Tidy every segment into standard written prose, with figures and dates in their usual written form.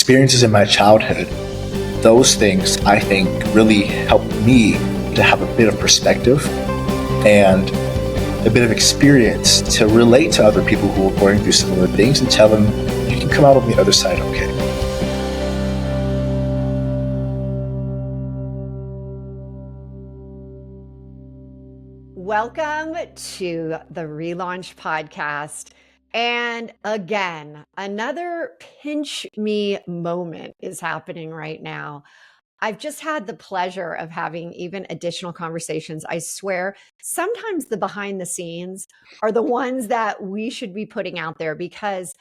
experiences in my childhood, those things I think really helped me to have a bit of perspective and a bit of experience to relate to other people who are going through similar things and tell them you can come out on the other side okay. Welcome to the Relaunch Podcast. And again, another pinch me moment is happening right now. I've just had the pleasure of having even additional conversations. I swear, sometimes the behind the scenes are the ones that we should be putting out there, because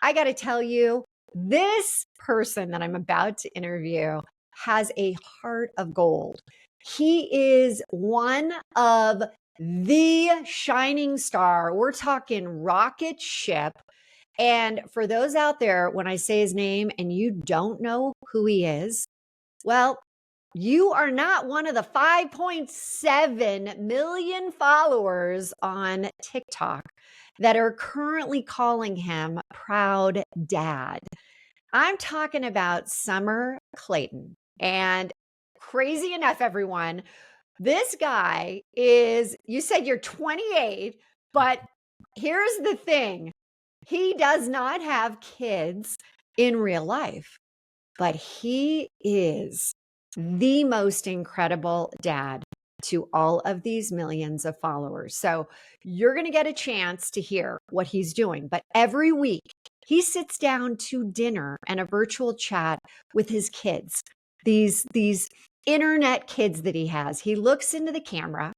I got to tell you, this person that I'm about to interview has a heart of gold. He is one of the shining star. We're talking rocket ship. And for those out there, when I say his name and you don't know who he is, well, you are not one of the 5.7 million followers on TikTok that are currently calling him Proud Dad. I'm talking about Summer Clayton. And crazy enough, everyone, this guy is, you said you're 28, but here's the thing. He does not have kids in real life, but he is the most incredible dad to all of these millions of followers. So you're going to get a chance to hear what he's doing. But every week, he sits down to dinner and a virtual chat with his kids, these internet kids that he has. He looks into the camera,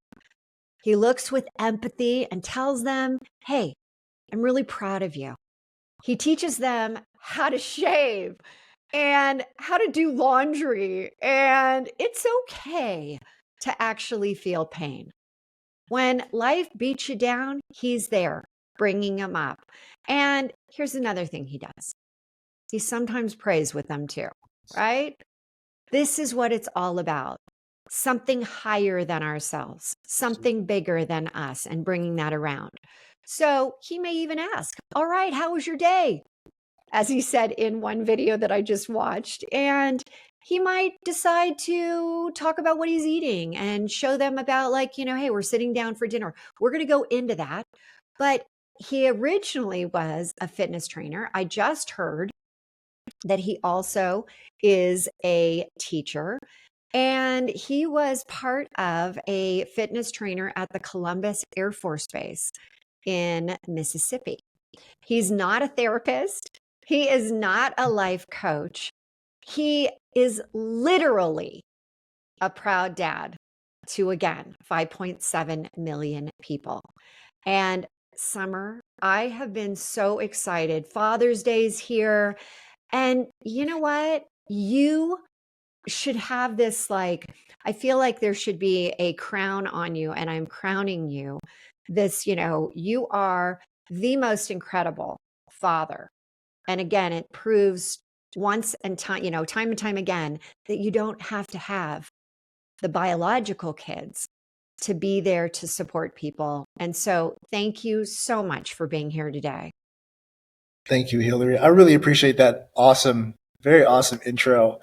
he looks with empathy and tells them, hey, I'm really proud of you. He teaches them how to shave and how to do laundry. And it's okay to actually feel pain. When life beats you down, he's there bringing them up. And here's another thing he does. He sometimes prays with them too, right? This is what it's all about. Something higher than ourselves, something bigger than us, and bringing that around. So he may even ask, all right, how was your day? As he said in one video that I just watched. And he might decide to talk about what he's eating and show them about, like, hey, we're sitting down for dinner. We're going to go into that. But he originally was a fitness trainer. I just heard that he also is a teacher. And he was part of a fitness trainer at the Columbus Air Force Base in Mississippi. He's not a therapist. He is not a life coach. He is literally a proud dad to, again, 5.7 million people. And Summer, I have been so excited. Father's Day's here. And you know what? You should have this, I feel like there should be a crown on you, and I'm crowning you. This, you are the most incredible father. And again, it proves once and time and time again that you don't have to have the biological kids to be there to support people. And so thank you so much for being here today. Thank you, Hilary. I really appreciate that awesome, very awesome intro.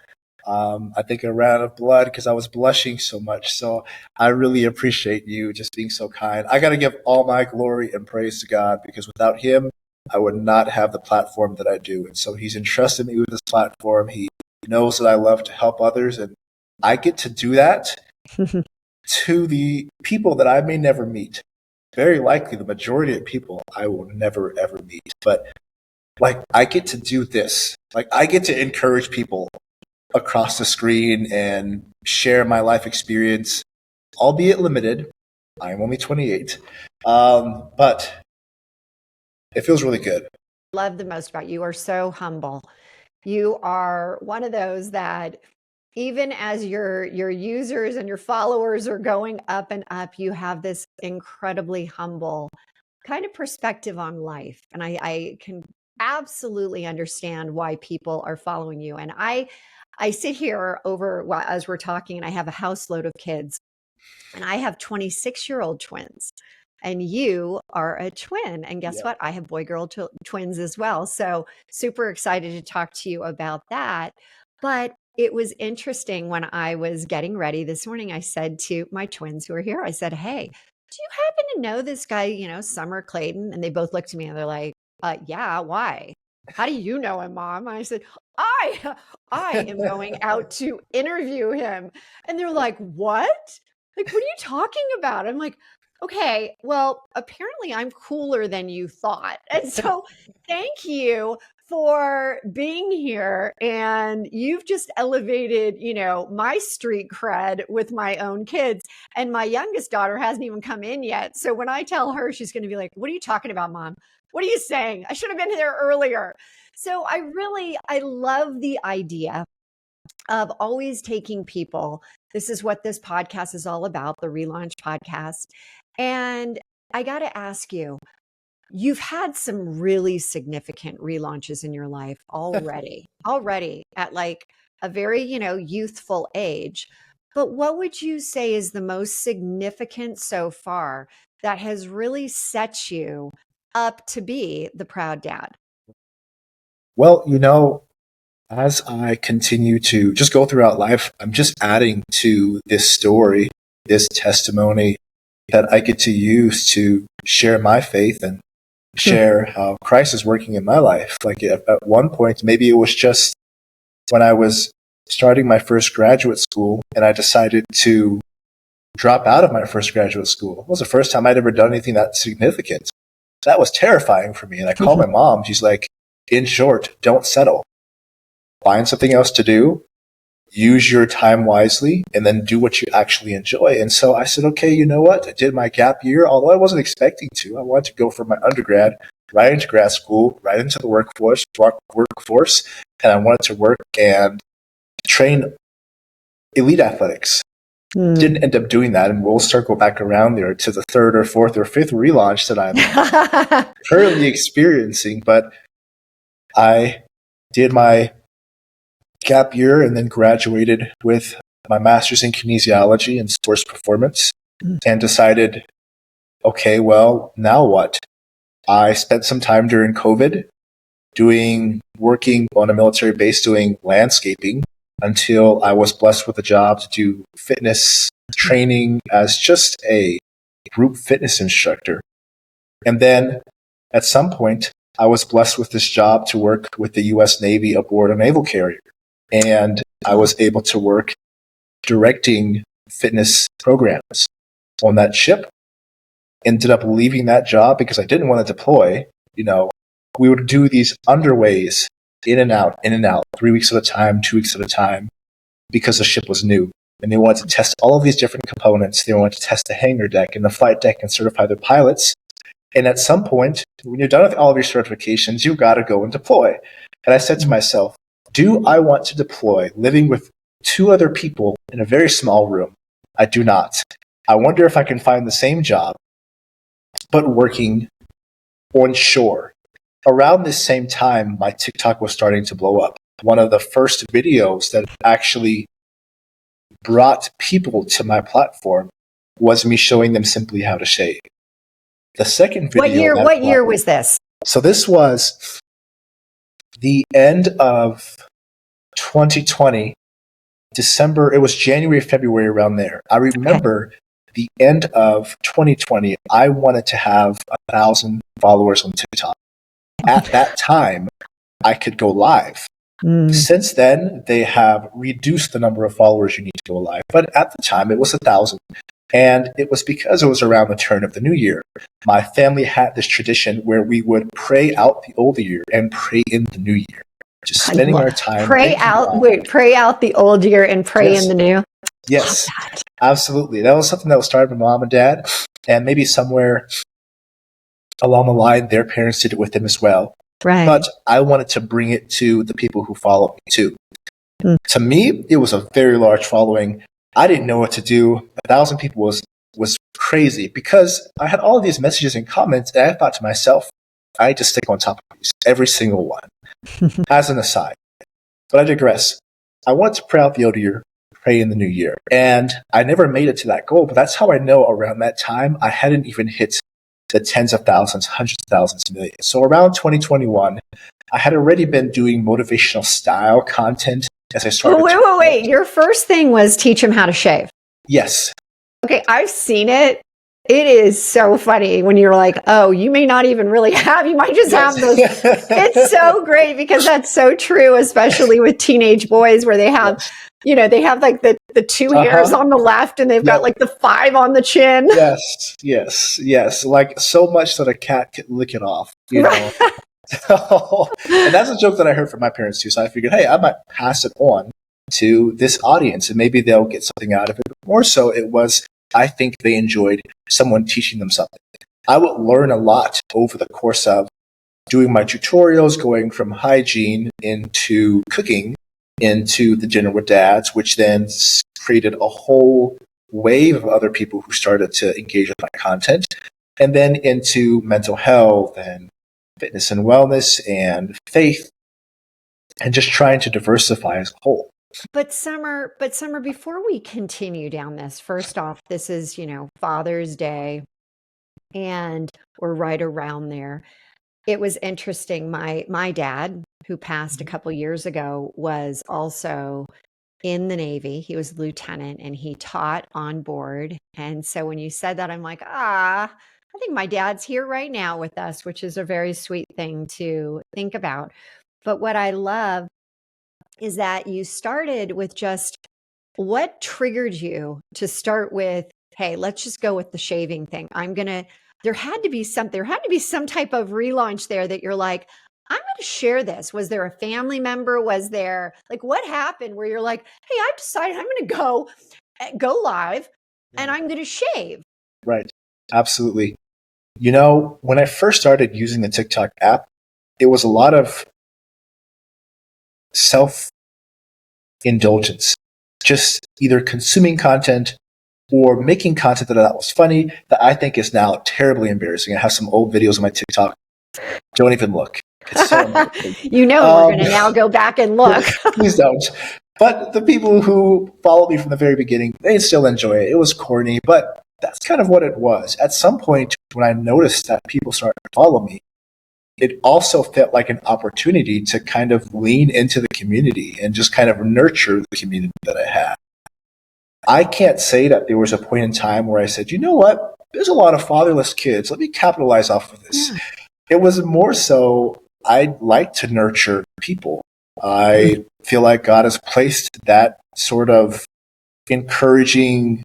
I think I ran out of blood because I was blushing so much. So I really appreciate you just being so kind. I got to give all my glory and praise to God, because without him, I would not have the platform that I do. And so he's entrusted me with this platform. He knows that I love to help others, and I get to do that to the people that I may never meet. Very likely the majority of people I will never, ever meet. But I get to do this. I get to encourage people across the screen and share my life experience, albeit limited. I'm only 28. But it feels really good. Love the most about you are so humble. You are one of those that even as your users and your followers are going up and up, you have this incredibly humble kind of perspective on life. And I can absolutely understand why people are following you. And I sit here as we're talking, and I have a house load of kids, and I have 26-year-old twins. and you are a twin. And guess Yeah. what? I have boy-girl twins as well. So super excited to talk to you about that. But it was interesting when I was getting ready this morning, I said to my twins who are here, I said, hey, do you happen to know this guy, Summer Clayton? And they both looked at me and they're like, yeah, why? How do you know him, Mom? And I said, I I am going out to interview him. And they're like, what? Like, what are you talking about? I'm like, okay, well, apparently I'm cooler than you thought. And so thank you for being here. And you've just elevated, my street cred with my own kids. And my youngest daughter hasn't even come in yet. So when I tell her, she's going to be like, what are you talking about, Mom? What are you saying? I should have been there earlier. So I love the idea of always taking people. This is what this podcast is all about, the Relaunch podcast. And I got to ask you, you've had some really significant relaunches in your life already at like a very, youthful age. But what would you say is the most significant so far that has really set you up to be the proud dad? Well, as I continue to just go throughout life, I'm just adding to this story, this testimony that I get to use to share my faith and share how Christ is working in my life. Like at one point, maybe it was just when I was starting my first graduate school and I decided to drop out of my first graduate school. It was the first time I'd ever done anything that significant. That was terrifying for me. And I called my mom. She's like, in short, don't settle. Find something else to do, use your time wisely, and then do what you actually enjoy. And so I said, okay, you know what? I did my gap year, although I wasn't expecting to. I wanted to go from my undergrad right into grad school, right into the workforce, and I wanted to work and train elite athletics. Didn't end up doing that, and we'll circle back around there to the third or fourth or fifth relaunch that I'm currently experiencing. But I did my gap year and then graduated with my master's in kinesiology and sports performance and decided, okay, well, now what? I spent some time during COVID working on a military base doing landscaping until I was blessed with a job to do fitness training as just a group fitness instructor. And then at some point, I was blessed with this job to work with the U.S. Navy aboard a naval carrier. And I was able to work directing fitness programs on that ship. Ended up leaving that job because I didn't want to deploy. We would do these underways in and out, 3 weeks at a time, 2 weeks at a time, because the ship was new. And they wanted to test all of these different components. They wanted to test the hangar deck and the flight deck and certify their pilots. And at some point, when you're done with all of your certifications, you've got to go and deploy. And I said to myself, do I want to deploy living with 2 other people in a very small room? I do not. I wonder if I can find the same job, but working on shore. Around this same time, my TikTok was starting to blow up. One of the first videos that actually brought people to my platform was me showing them simply how to shave. The second video. What year was this? So this was the end of 2020, December. It was January, February, around there. I remember the end of 2020, I wanted to have 1,000 followers on TikTok. At that time, I could go live. Since then, they have reduced the number of followers you need to go live. But at the time, it was 1,000. And it was because it was around the turn of the new year. My family had this tradition where we would pray out the old year and pray in the new year. Just spending our time. Pray out the old year and pray in the new. Yes, absolutely. That was something that was started by mom and dad. And maybe somewhere along the line, their parents did it with them as well. Right. But I wanted to bring it to the people who follow me too. To me, it was a very large following. I didn't know what to do. 1,000 people was crazy because I had all of these messages and comments, and I thought to myself, I need to stick on top of these, every single one, as an aside. But I digress. I wanted to pray out the old year, pray in the new year. And I never made it to that goal, but that's how I know around that time I hadn't even hit to tens of thousands, hundreds of thousands, millions. So around 2021, I had already been doing motivational style content as I started. Wait. Your first thing was teach him how to shave. Yes. Okay, I've seen it. It is so funny when you're like, oh, you may not even really have, you might just have those. It's so great because that's so true, especially with teenage boys where they have, Yes. they have like the two hairs on the left and they've got like the 5 on the chin. Yes. Like so much that a cat could lick it off, know. And that's a joke that I heard from my parents too. So I figured, hey, I might pass it on to this audience and maybe they'll get something out of it. But more so, it was, I think they enjoyed someone teaching them something. I would learn a lot over the course of doing my tutorials, going from hygiene into cooking, into the dinner with dads, which then created a whole wave of other people who started to engage with my content, and then into mental health and fitness and wellness and faith, and just trying to diversify as a whole. But Summer, before we continue down this, first off, this is, Father's Day, and we're right around there. It was interesting. My dad, who passed a couple years ago, was also in the Navy. He was a lieutenant and he taught on board. And so when you said that, I'm like, I think my dad's here right now with us, which is a very sweet thing to think about. But what I love is that you started with just what triggered you to start with, hey, let's just go with the shaving thing. There had to be some type of relaunch there that you're like, I'm going to share this. Was there a family member? Was there like, what happened where you're like, hey, I decided I'm going to go live and I'm going to shave. Right. Absolutely. When I first started using the TikTok app, it was a lot of self-indulgence, just either consuming content or making content that I thought was funny that I think is now terribly embarrassing. I have some old videos on my TikTok. Don't even look. It's so embarrassing. We're going to now go back and look. Please don't. But the people who followed me from the very beginning, they still enjoy it. It was corny, but that's kind of what it was. At some point, when I noticed that people started to follow me, it also felt like an opportunity to kind of lean into the community and just kind of nurture the community that I had. I can't say that there was a point in time where I said, you know what, there's a lot of fatherless kids. Let me capitalize off of this. Yeah. It was more so I like to nurture people. I feel like God has placed that sort of encouraging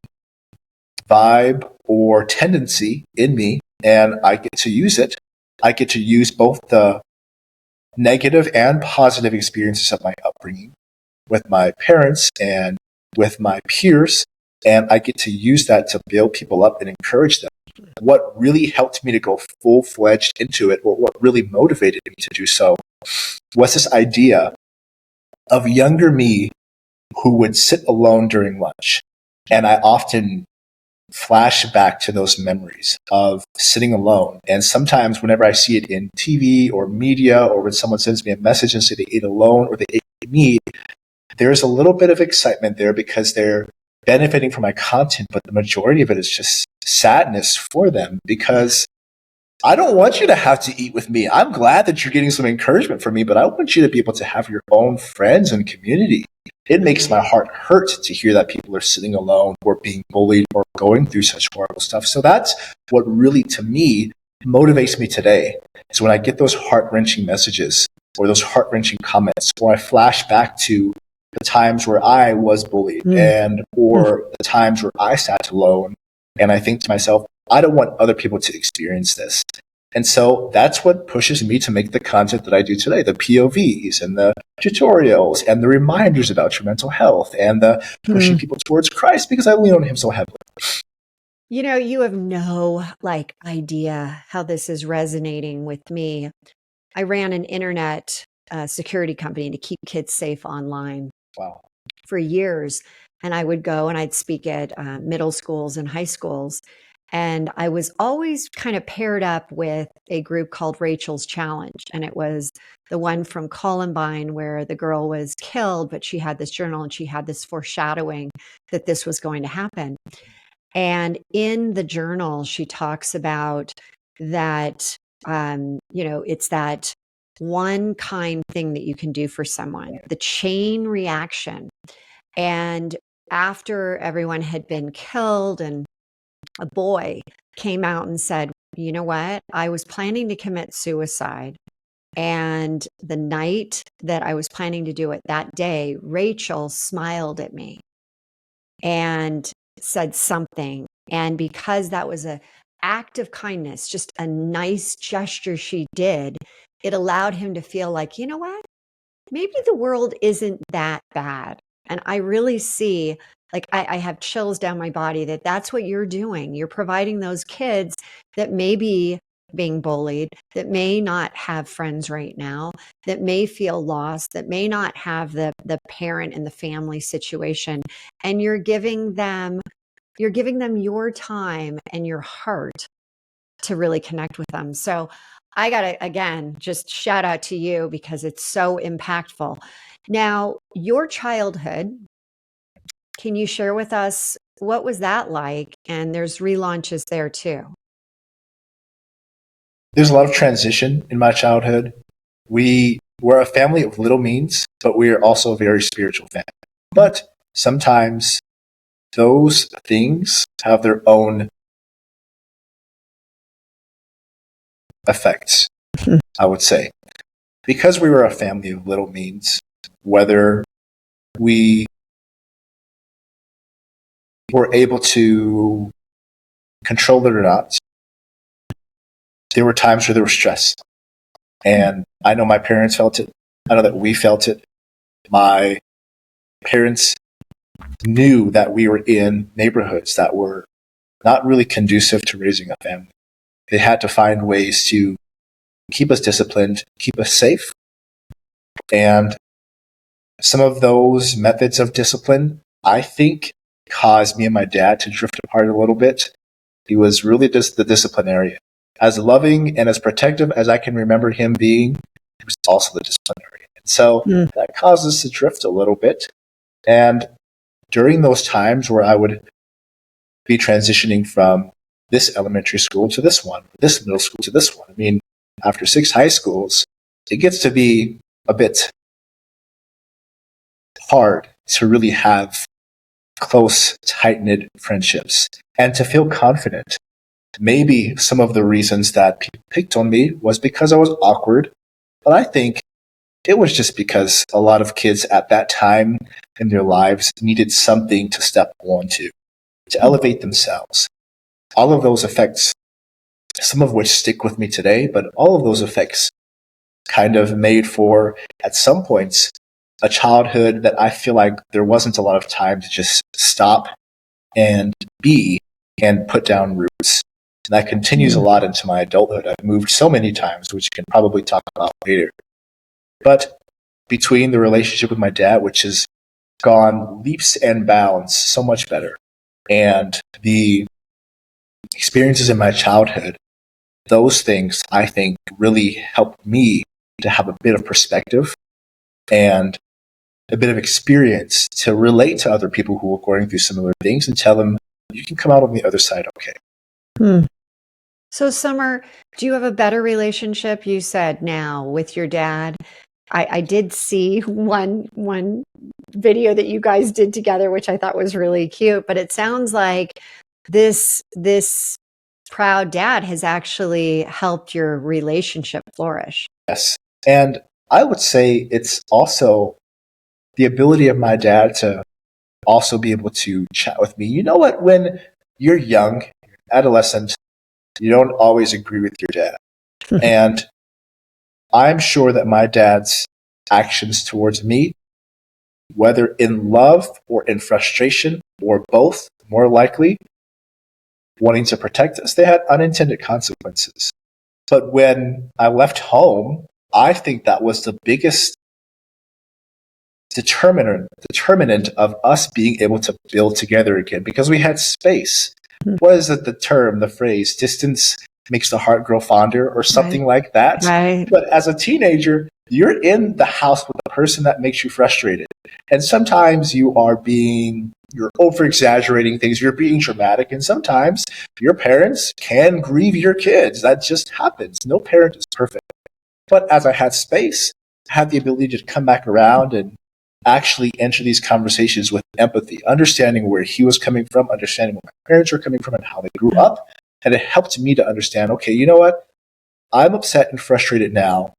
vibe or tendency in me, and I get to use it. I get to use both the negative and positive experiences of my upbringing with my parents and with my peers, and I get to use that to build people up and encourage them. What really helped me to go full-fledged into it, or what really motivated me to do so, was this idea of younger me who would sit alone during lunch. And I often flash back to those memories of sitting alone. And sometimes whenever I see it in TV or media, or when someone sends me a message and say they ate alone or they ate with me, there's a little bit of excitement there because they're benefiting from my content, but the majority of it is just sadness for them because I don't want you to have to eat with me. I'm glad that you're getting some encouragement from me, but I want you to be able to have your own friends and community. It makes my heart hurt to hear that people are sitting alone or being bullied or going through such horrible stuff. So that's what really, to me, motivates me today, is when I get those heart-wrenching messages or those heart-wrenching comments, or I flash back to the times where I was bullied or the times where I sat alone. And I think to myself, I don't want other people to experience this. And so that's what pushes me to make the content that I do today, the POVs and the tutorials and the reminders about your mental health and the pushing people towards Christ, because I lean on him so heavily. You have no idea how this is resonating with me. I ran an internet security company to keep kids safe online. Wow. For years. And I would go and I'd speak at middle schools and high schools. And I was always kind of paired up with a group called Rachel's Challenge. And it was the one from Columbine where the girl was killed, but she had this journal and she had this foreshadowing that this was going to happen. And in the journal, she talks about that, it's that one kind thing that you can do for someone, the chain reaction. And after everyone had been killed, and a boy came out and said, you know what? I was planning to commit suicide. And the night that I was planning to do it, that day, Rachel smiled at me and said something. And because that was an act of kindness, just a nice gesture she did, it allowed him to feel like, you know what? Maybe the world isn't that bad. And I really see, like, I have chills down my body that that's what you're doing. You're providing those kids that may be being bullied, that may not have friends right now, that may feel lost, that may not have the parent and the family situation. And you're giving them your time and your heart to really connect with them. So I got to, again, just shout out to you because it's so impactful. Now, your childhood, can you share with us what was that like? And there's relaunches there too. There's a lot of transition in my childhood. We were a family of little means, but we are also a very spiritual family. But sometimes those things have their own effects, I would say. Because we were a family of little means, whether we were able to control it or not, there were times where there was stress. And I know my parents felt it. I know that we felt it. My parents knew that we were in neighborhoods that were not really conducive to raising a family. They had to find ways to keep us disciplined, keep us safe. And some of those methods of discipline, I think, caused me and my dad to drift apart a little bit. He was really just the disciplinarian. As loving and as protective as I can remember him being, he was also the disciplinarian. And so that caused us to drift a little bit. And during those times where I would be transitioning from this elementary school to this one, this middle school to this one, I mean, after 6 high schools, it gets to be a bit hard to really have close, tight-knit friendships and to feel confident. Maybe some of the reasons that people picked on me was because I was awkward, but I think it was just because a lot of kids at that time in their lives needed something to step onto, to elevate themselves. All of those effects, some of which stick with me today, but all of those effects kind of made for, at some points, a childhood that I feel like there wasn't a lot of time to just stop and be and put down roots. And that continues a lot into my adulthood. I've moved so many times, which we can probably talk about later. But between the relationship with my dad, which has gone leaps and bounds so much better, and the experiences in my childhood, those things, I think, really helped me to have a bit of perspective and a bit of experience to relate to other people who are going through similar things and tell them, you can come out on the other side okay. So, Summer, do you have a better relationship, you said, now with your dad? I did see one video that you guys did together, which I thought was really cute, but it sounds like this proud dad has actually helped your relationship flourish. Yes. And I would say it's also the ability of my dad to also be able to chat with me. You know what? When you're young, adolescent, you don't always agree with your dad. And I'm sure that my dad's actions towards me, whether in love or in frustration or both, more likely, wanting to protect us, they had unintended consequences. But when I left home, I think that was the biggest determinant of us being able to build together again, because we had space. What is it, the phrase, distance makes the heart grow fonder or something like that? Right. But as a teenager, you're in the house with the person that makes you frustrated. And sometimes you are being, you're over exaggerating things, you're being dramatic. And sometimes your parents can grieve your kids. That just happens. No parent is perfect. But as I had space, I had the ability to come back around and actually enter these conversations with empathy, understanding where he was coming from, understanding where my parents were coming from and how they grew up. And it helped me to understand, okay, you know what? I'm upset and frustrated now.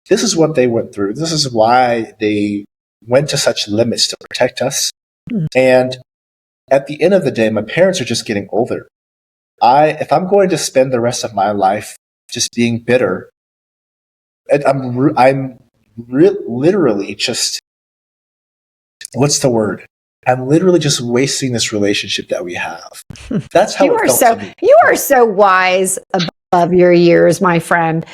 This is what they went through. This is why they went to such limits to protect us. And at the end of the day, my parents are just getting older. If I'm going to spend the rest of my life just being bitter, I'm literally just, what's the word? I'm literally just wasting this relationship that we have. That's how it felt to me. You are so wise above your years, my friend.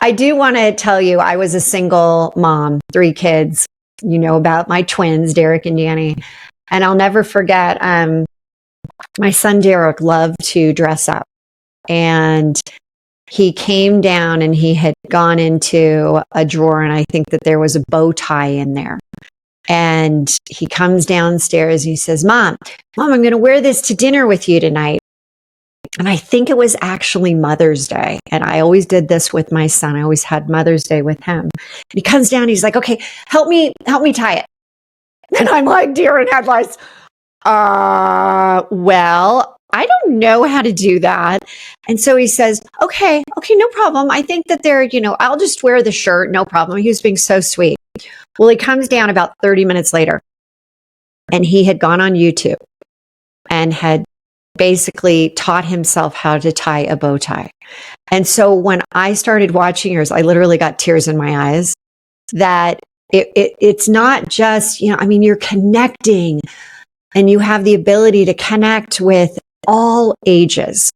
I do want to tell you, I was a single mom, 3 kids. You know about my twins, Derek and Danny. And I'll never forget, my son Derek loved to dress up. And he came down and he had gone into a drawer, and I think that there was a bow tie in there. And he comes downstairs and he says, Mom, I'm going to wear this to dinner with you tonight. And I think it was actually Mother's Day. And I always did this with my son. I always had Mother's Day with him. And he comes down, he's like, okay, help me tie it. And I'm like, deer in headlights. Well, I don't know how to do that. And so he says, okay, no problem. I think that I'll just wear the shirt. No problem. He was being so sweet. Well, he comes down about 30 minutes later, and he had gone on YouTube and had basically taught himself how to tie a bow tie. And so when I started watching yours, I literally got tears in my eyes that it's not just, you're connecting, and you have the ability to connect with all ages.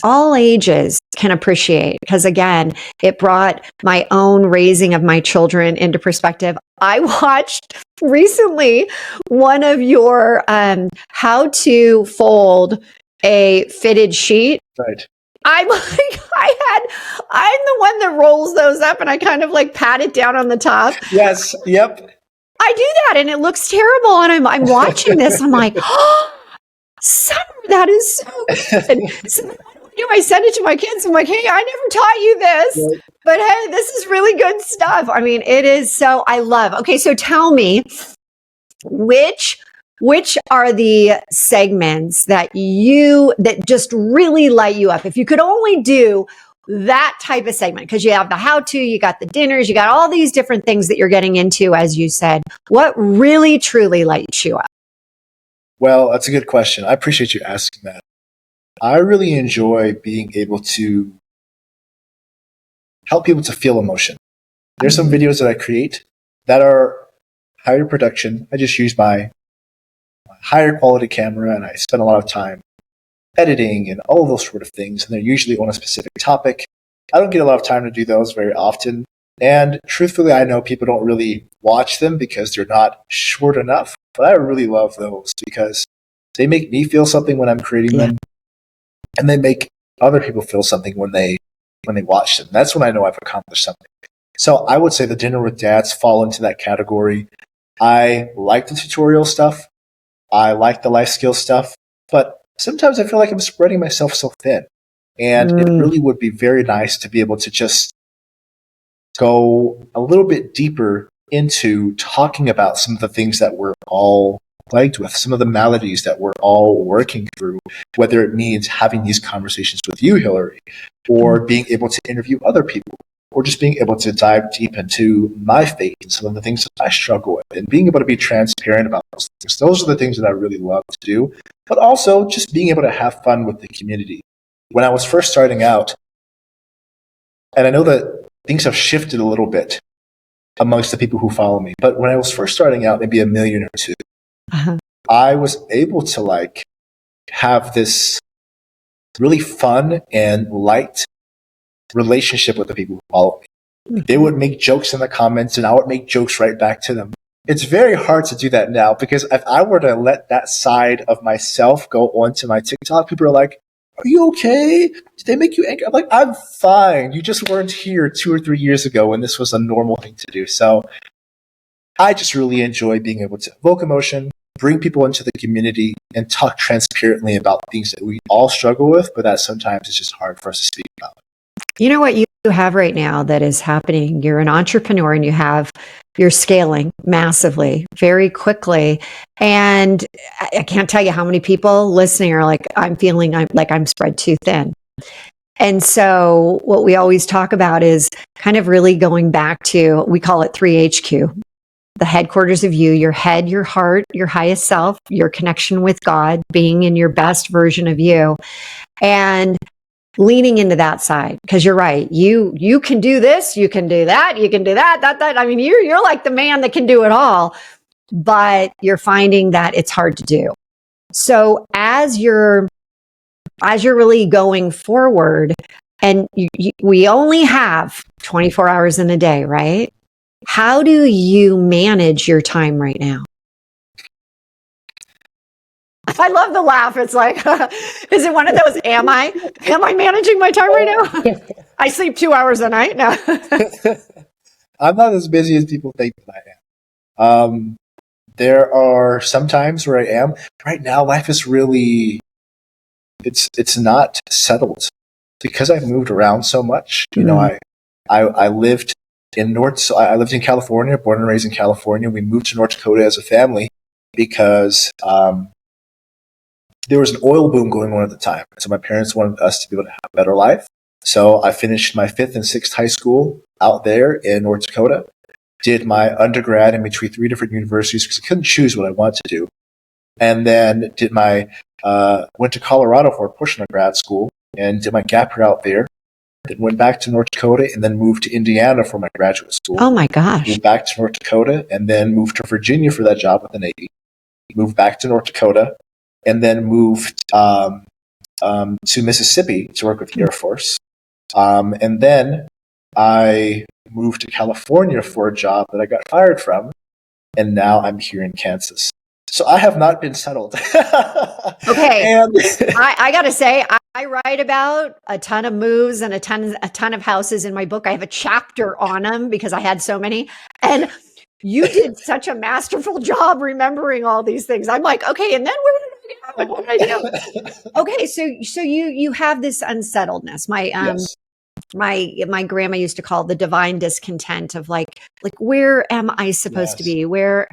All ages can appreciate, because again, it brought my own raising of my children into perspective. I watched recently one of your how to fold a fitted sheet. Right. I'm like, I'm the one that rolls those up, and I kind of like pat it down on the top. Yes. Yep. I do that, and it looks terrible. And I'm watching this. I'm like, oh, Summer, that is so good. So I send it to my kids. I'm like, hey, I never taught you this, Right. but hey, this is really good stuff. I mean, it is so, I love. Okay, so tell me, which are the segments that just really light you up? If you could only do that type of segment, because you have the how-to, you got the dinners, you got all these different things that you're getting into, as you said, what really, truly lights you up? Well, that's a good question. I appreciate you asking that. I really enjoy being able to help people to feel emotion. There's some videos that I create that are higher production. I just use my higher quality camera, and I spend a lot of time editing and all of those sort of things. And they're usually on a specific topic. I don't get a lot of time to do those very often. And truthfully, I know people don't really watch them because they're not short enough. But I really love those because they make me feel something when I'm creating them. And they make other people feel something when they watch them. That's when I know I've accomplished something. So I would say the Dinner with Dads fall into that category. I like the tutorial stuff. I like the life skills stuff. But sometimes I feel like I'm spreading myself so thin. And it really would be very nice to be able to just go a little bit deeper into talking about some of the things that we're all plagued with, some of the maladies that we're all working through, whether it means having these conversations with you, Hilary, or being able to interview other people, or just being able to dive deep into my faith and some of the things that I struggle with, and being able to be transparent about those things. Those are the things that I really love to do, but also just being able to have fun with the community. When I was first starting out, and I know that things have shifted a little bit amongst the people who follow me, but when I was first starting out, maybe 1 million or 2, I was able to have this really fun and light relationship with the people who follow me. They would make jokes in the comments, and I would make jokes right back to them. It's very hard to do that now, because if I were to let that side of myself go onto my TikTok, people are like, are you okay? Did they make you angry? I'm like, I'm fine. You just weren't here 2 or 3 years ago when this was a normal thing to do. So I just really enjoy being able to evoke emotion, bring people into the community and talk transparently about things that we all struggle with, but that sometimes it's just hard for us to speak about. You know what you have right now that is happening? You're an entrepreneur and you're scaling massively, very quickly. And I can't tell you how many people listening are like, I'm spread too thin. And so what we always talk about is kind of really going back to, we call it 3HQ, the headquarters of you, your head, your heart, your highest self, your connection with God, being in your best version of you, and leaning into that side. Because you're right. You can do this, you can do that, you can do that. I mean, you're like the man that can do it all, but you're finding that it's hard to do. So as you're really going forward, and we only have 24 hours in a day, right? How do you manage your time right now? I love the laugh. It's like, is it one of those, am I managing my time right now? I sleep 2 hours a night now. I'm not as busy as people think that I am. There are some times where I am. Right now, life is really, it's not settled because I've moved around so much. You know, I lived I lived in California, born and raised in California. We moved to North Dakota as a family because there was an oil boom going on at the time. So my parents wanted us to be able to have a better life. So I finished my 5th and 6th high school out there in North Dakota, did my undergrad in between 3 different universities because I couldn't choose what I wanted to do. And then went to Colorado for a portion of grad school and did my gap year out there. Then went back to North Dakota and then moved to Indiana for my graduate school. Oh my gosh. Moved back to North Dakota and then moved to Virginia for that job with the Navy. Moved back to North Dakota and then moved to Mississippi to work with the Air Force. And then I moved to California for a job that I got fired from. And now I'm here in Kansas. So I have not been settled. Okay. And I got to say, I write about a ton of moves and a ton of houses in my book. I have a chapter on them because I had so many. And you did such a masterful job remembering all these things. I'm like, okay, and then what did I do? Okay, so you have this unsettledness. Yes. My grandma used to call it the divine discontent of like where am I supposed to be? Where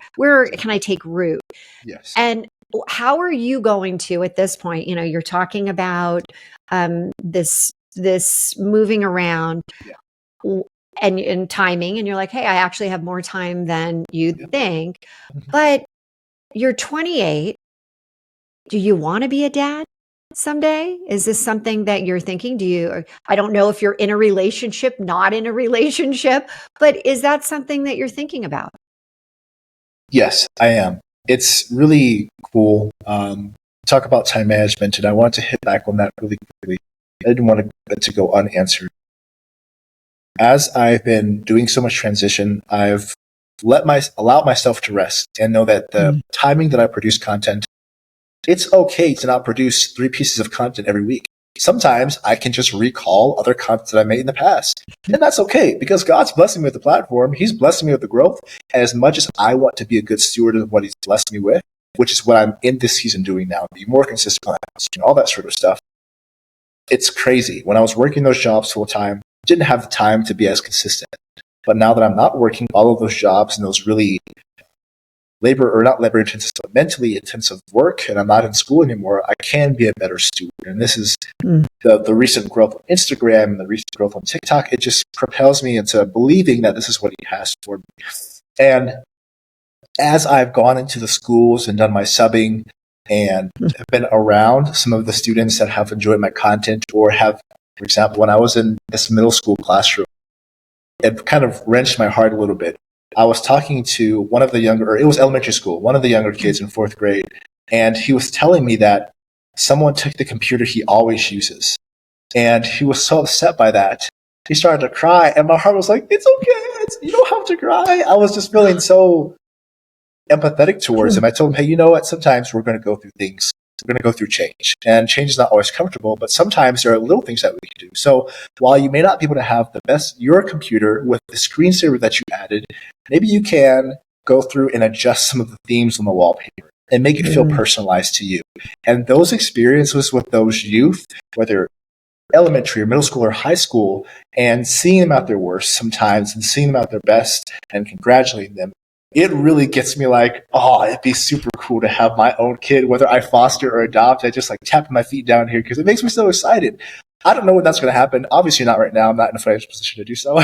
can I take root? Yes. And how are you going to, at this point, you know, you're talking about this moving around and timing, and you're like, hey, I actually have more time than you think. But you're 28. Do you want to be a dad someday? Is this something that you're thinking? I don't know if you're in a relationship, not in a relationship, but is that something that you're thinking about? Yes, I am. It's really cool. Talk about time management, and I want to hit back on that really quickly. I didn't want it to go unanswered. As I've been doing so much transition, I've allowed myself to rest and know that the timing that I produce content, it's okay to not produce 3 pieces of content every week. Sometimes I can just recall other content that I made in the past. And that's okay because God's blessing me with the platform. He's blessing me with the growth. And as much as I want to be a good steward of what He's blessed me with, which is what I'm in this season doing now, be more consistent, all that sort of stuff. It's crazy. When I was working those jobs full time, didn't have the time to be as consistent. But now that I'm not working all of those jobs and those really not labor intensive, but mentally intensive work, and I'm not in school anymore, I can be a better steward. And this is the recent growth on Instagram and the recent growth on TikTok. It just propels me into believing that this is what He has for me. And as I've gone into the schools and done my subbing and have been around some of the students that have enjoyed my content or have, for example, when I was in this middle school classroom, it kind of wrenched my heart a little bit. I was talking to one of the it was elementary school, one of the younger kids in 4th grade, and he was telling me that someone took the computer he always uses. And he was so upset by that. He started to cry, and my heart was like, it's okay, you don't have to cry. I was just feeling so empathetic towards him. I told him, hey, you know what? Sometimes we're going to go through things. We're going to go through change. And change is not always comfortable, but sometimes there are little things that we can do. So while you may not be able to have your computer with the screensaver that you added, maybe you can go through and adjust some of the themes on the wallpaper. and make it feel personalized to you. And those experiences with those youth, whether elementary or middle school or high school, and seeing them at their worst sometimes and seeing them at their best and congratulating them, it really gets me like, oh, it'd be super cool to have my own kid, whether I foster or adopt. I just like tap my feet down here because it makes me so excited. I don't know when that's going to happen. Obviously not right now. I'm not in a financial position to do so.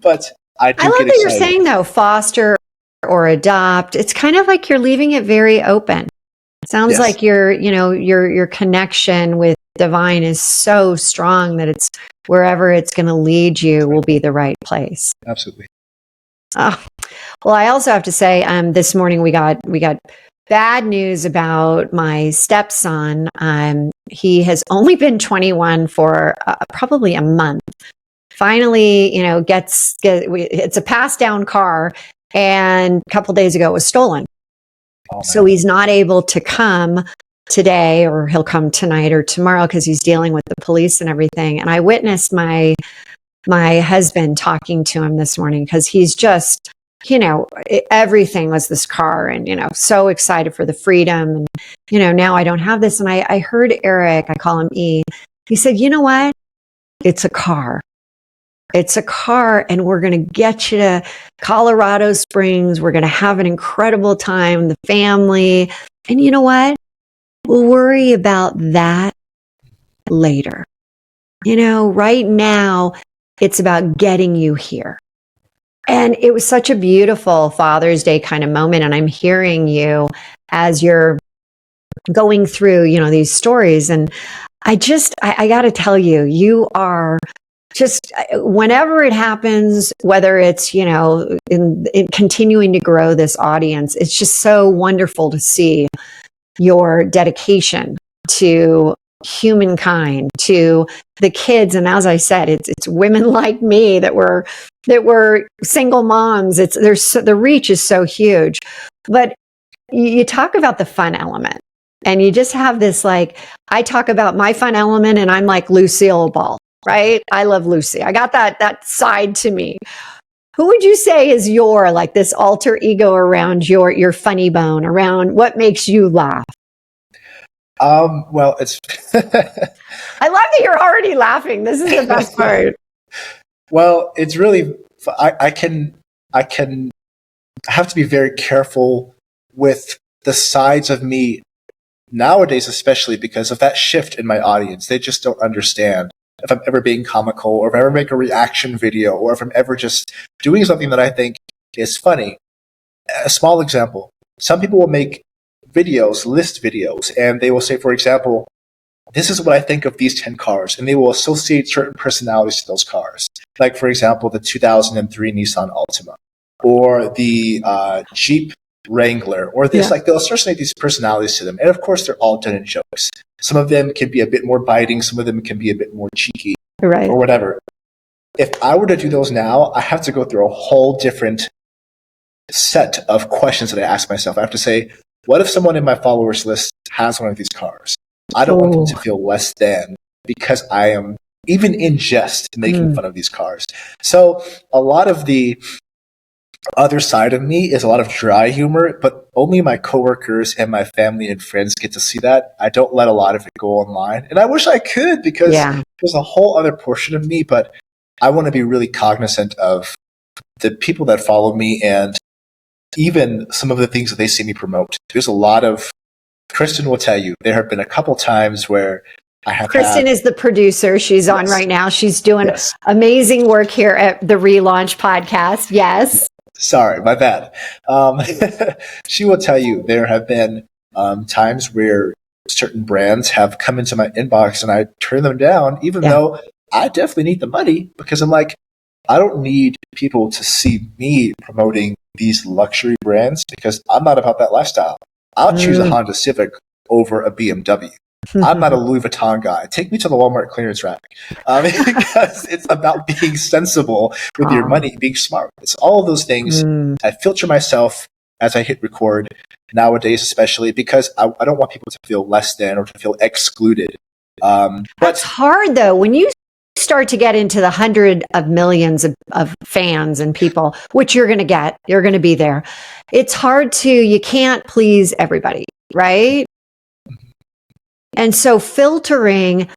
But I do I love get that excited. you're saying, though, foster or adopt. It's kind of like you're leaving it very open. It sounds like your connection with divine is so strong that it's wherever it's going to lead you will be the right place. Absolutely. Oh, well, I also have to say, this morning we got bad news about my stepson. He has only been 21 for probably a month. Finally, it's a passed down car, and a couple days ago it was stolen. Oh, so he's not able to come today, or he'll come tonight or tomorrow because he's dealing with the police and everything. And I witnessed my husband talking to him this morning because he's just, everything was this car, and, so excited for the freedom. And, now I don't have this. And I heard Eric, I call him E, he said, you know what? It's a car. It's a car, and we're going to get you to Colorado Springs. We're going to have an incredible time, the family. And you know what? We'll worry about that later. Right now, it's about getting you here. And it was such a beautiful Father's Day kind of moment. And I'm hearing you as you're going through, these stories. And I got to tell you, you are just, whenever it happens, whether it's, in continuing to grow this audience, it's just so wonderful to see your dedication to humankind, to the kids. And as I said, it's women like me that were single moms. The reach is so huge. But you talk about the fun element, and you just have this, like, I talk about my fun element, and I'm like Lucille Ball, right? I love Lucy. I got that side to me. Who would you say is your, like, this alter ego around your funny bone, around what makes you laugh? Well, it's I love that you're already laughing. This is the best part. Well, it's really, I have to be very careful with the sides of me nowadays, especially because of that shift in my audience. They just don't understand if I'm ever being comical, or if I ever make a reaction video, or if I'm ever just doing something that I think is funny. A small example. Some people will make videos, list videos, and they will say, for example, this is what I think of these 10 cars, and they will associate certain personalities to those cars. Like, for example, the 2003 Nissan Altima, or the Jeep Wrangler, or this, like, they'll associate these personalities to them. And of course, they're all done in jokes. Some of them can be a bit more biting, some of them can be a bit more cheeky, right, or whatever. If I were to do those now, I have to go through a whole different set of questions that I ask myself. I have to say, what if someone in my followers list has one of these cars? I don't want them to feel less than because I am, even in jest, making fun of these cars. So a lot of the other side of me is a lot of dry humor, but only my coworkers and my family and friends get to see that. I don't let a lot of it go online. And I wish I could, because there's a whole other portion of me, but I want to be really cognizant of the people that follow me, and even some of the things that they see me promote. There's a lot of, Kristen will tell you, there have been a couple times where I have Kristen is the producer. She's on right now. She's doing amazing work here at the Relaunch podcast. Yes. Sorry, my bad. She will tell you there have been times where certain brands have come into my inbox and I turn them down, even though I definitely need the money, because I'm like, I don't need people to see me promoting these luxury brands, because I'm not about that lifestyle. I'll choose a Honda Civic over a BMW. I'm not a Louis Vuitton guy. Take me to the Walmart clearance rack, because it's about being sensible with your money, being smart. It's all of those things. I filter myself as I hit record nowadays, especially because I don't want people to feel less than or to feel excluded. That's hard, though. When you start to get into the hundred of millions of fans and people, which you're going to get, you're going to be there. It's hard you can't please everybody, right? And so filtering,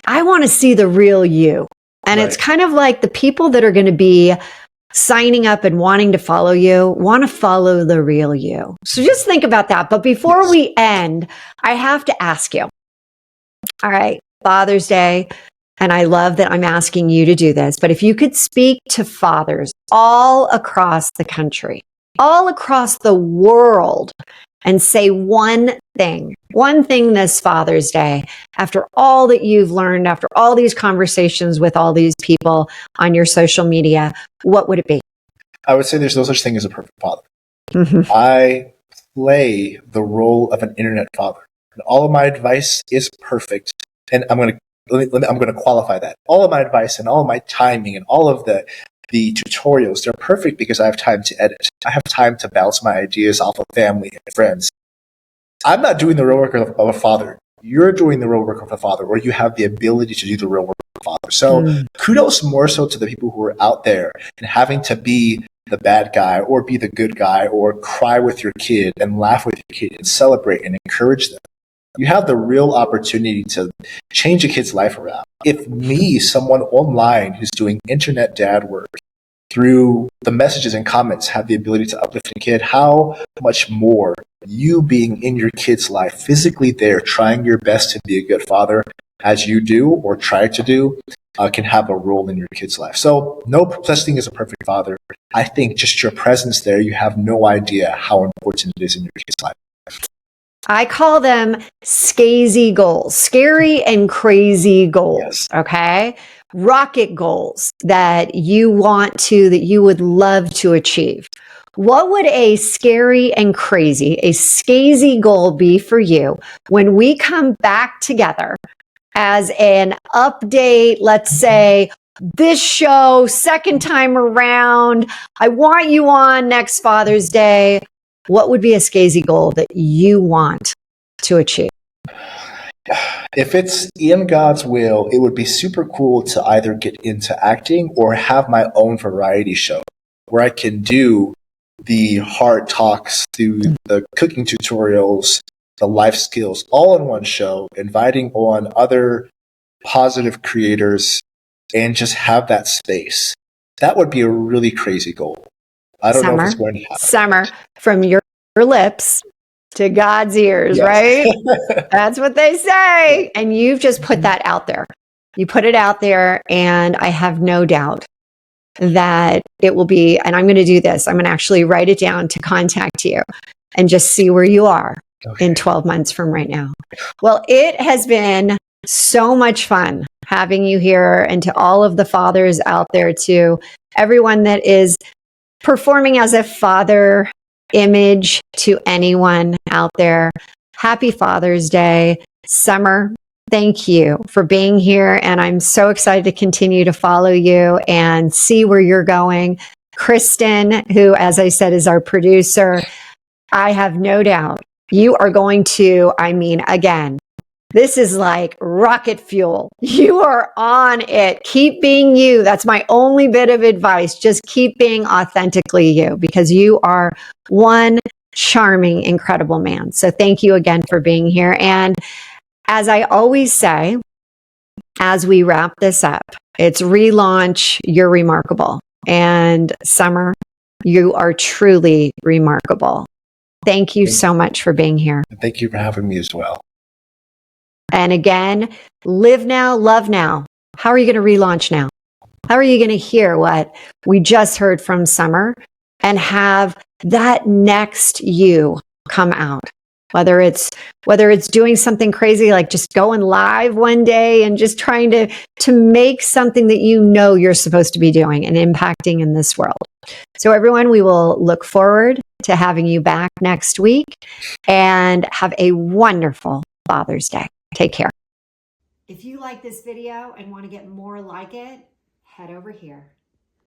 I want to see the real you. And It's kind of like the people that are going to be signing up and wanting to follow you want to follow the real you. So just think about that. But before we end, I have to ask you, all right, Father's Day, and I love that I'm asking you to do this, but if you could speak to fathers all across the country, all across the world, and say one thing this Father's Day, after all that you've learned, after all these conversations with all these people on your social media, what would it be? I would say there's no such thing as a perfect father. I play the role of an internet father. And all of my advice is perfect. And I'm going to qualify that. All of my advice and all of my timing and all of the tutorials, they're perfect because I have time to edit. I have time to bounce my ideas off of family and friends. I'm not doing the real work of a father. You're doing the real work of a father, or you have the ability to do the real work of a father. So kudos more so to the people who are out there and having to be the bad guy or be the good guy or cry with your kid and laugh with your kid and celebrate and encourage them. You have the real opportunity to change a kid's life around. If me, someone online who's doing internet dad work, through the messages and comments, have the ability to uplift a kid, how much more you being in your kid's life, physically there, trying your best to be a good father as you do or try to do, can have a role in your kid's life. So no such thing as a perfect father. I think just your presence there, you have no idea how important it is in your kid's life. I call them scazy goals, scary and crazy goals. Okay. Rocket goals that you would love to achieve. What would a scary and crazy, a scazy goal be for you when we come back together as an update? Let's say this show, second time around, I want you on next Father's Day. What would be a scazy goal that you want to achieve? If it's in God's will, it would be super cool to either get into acting or have my own variety show where I can do the hard talks, through the cooking tutorials, the life skills, all in one show, inviting on other positive creators and just have that space. That would be a really crazy goal. I don't know if it's going to happen. Summer, from your lips to God's ears, right? That's what they say. And you've just put that out there. You put it out there, and I have no doubt that it will be, and I'm going to do this. I'm going to actually write it down to contact you and just see where you are in 12 months from right now. Well, it has been so much fun having you here, and to all of the fathers out there, to everyone that is performing as a father image, to anyone out there. Happy Father's Day. Summer, thank you for being here. And I'm so excited to continue to follow you and see where you're going. Kristen, who, as I said, is our producer, I have no doubt you are going to, again, this is like rocket fuel. You are on it. Keep being you. That's my only bit of advice. Just keep being authentically you, because you are one charming, incredible man. So thank you again for being here. And as I always say, as we wrap this up, it's relaunch. You're remarkable. And Summer, you are truly remarkable. Thank you so much for being here. Thank you for having me as well. And again, live now, love now. How are you going to relaunch now? How are you going to hear what we just heard from Summer and have that next you come out? Whether it's doing something crazy like just going live one day and just trying to make something that you know you're supposed to be doing and impacting in this world. So everyone, we will look forward to having you back next week, and have a wonderful Father's Day. Take care. If you like this video and want to get more like it, head over here.